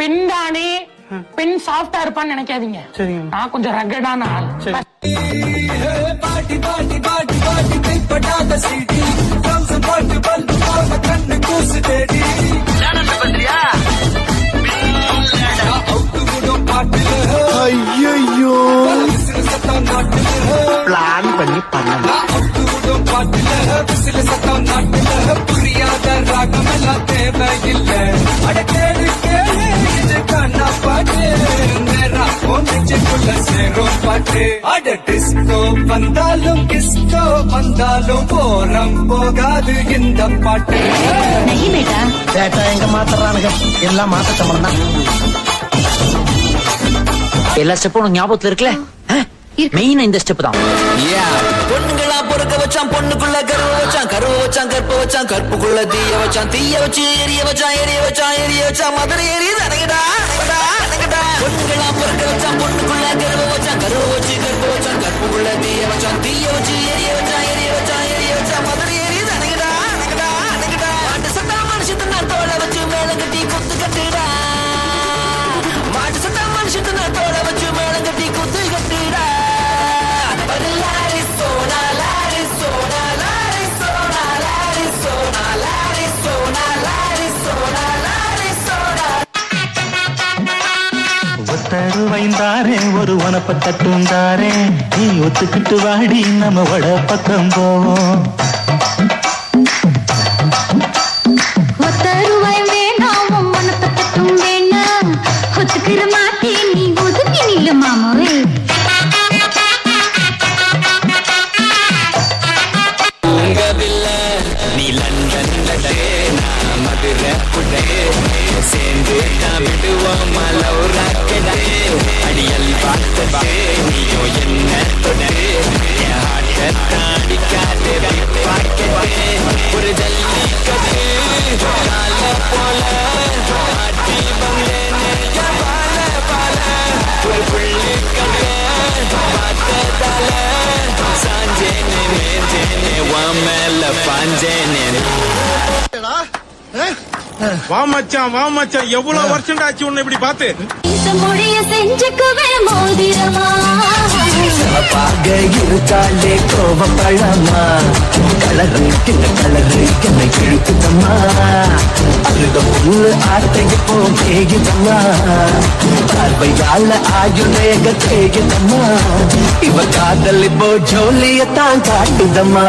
பெண் தானே பெண் சாஃப்டா இருப்பான்னு நினைக்காதீங்க. நான் கொஞ்சம் ரகடான ஆள். ஐயோ பிளான் பண்ணி புரியாத ராகமெல்லாம் தேவையில்லை. டிஸ்கோ வந்தாலும் கிஸ்கோ வந்தாலும் போரம் போகாது இந்த பாட்டு. பேட்டா எங்க மாத்துறானுங்க எல்லாம் மாத்த சம்பளம் தான். எல்லா ஸ்டெப்பும் உனக்கு ஞாபகத்துல இருக்குல்ல? மெயின் இந்த ஸ்டெப் தான். பொண்ணுங்களா பொறுக்க வச்சான், பொண்ணுக்குள்ள கருவ வச்சான், கருவ வச்சான், கற்ப வச்சான், கற்புக்குள்ள தீய வச்சான், தீய வச்சு எரிய வச்சான், எரிய வச்சான், எரிய வச்சான், மதுரை எரியுது அடங்கடா அடங்கடா அடங்கடா. பொண்ணுங்களா பொறுக்க வச்சான், பொண்ணுக்குள்ள கருவ வச்சான், கருவ வச்சு கற்ப வச்சான், கற்புக்குள்ள தீய வச்சான், தீய வச்சு எரிய வச்சான், எரிய வச்சான், எரிய வச்சான், மதுரை எரியுது அடங்கடா அடங்கடா அடங்கடா. மாட்டு சட்டா மனுஷத்தை தோலை வச்சு மேல கட்டி குத்து கட்டுடா. மாட்டு சட்டா மனுஷத்தை தோலை வச்சு மேல கட்டி குத்து கட்டுடா. வைந்தாரே ஒரு உனப்ப தட்டுந்தாரே, நீ ஒத்துக்கிட்டு வாடி நம்ம வட பக்கம் போவோம். ஒத்தருவாய் வேணாம் உனப்ப தட்டும் வேணாம், ஒத்துக்கிற மாட்டே நீ ஒதுங்கி நில்லு மாமாவே. நீ லண்டன்ல நான் மதுரை புடே சேர்ந்து நான் விடுவோம் மலவுராக்கடே. அடியல் பார்த்தே நீயோ என்ன தொடே தாடிக்காதே பாக்கெட்டே. ஒரு ஜல்லிக்கட்டு கால போல ஆட்டி வந்தேனே பால பால. ஒரு புள்ளி கடை பார்த்ததால சாஞ்சேனே மேஞ்சேனே மேல பாஞ்சேனே. வா மச்சான் வா மச்சான், எவ்வளவு வருஷம் ஆச்சு உன்னை இப்படி பார்த்து. மொழிய செஞ்சுக்குவே மோதிரமா பாக இருக்காளே கோவம் பழமா, கலரு கிட்ட கலரு என்னை கிழக்குதம்மா. அருக புல்லு ஆட்டைக்கு போகேகுதம்மா, பார்வையால ஆயுதேக தேகுதம்மா. இவ காதல் இப்போ ஜோலியத்தான் காட்டுதம்மா.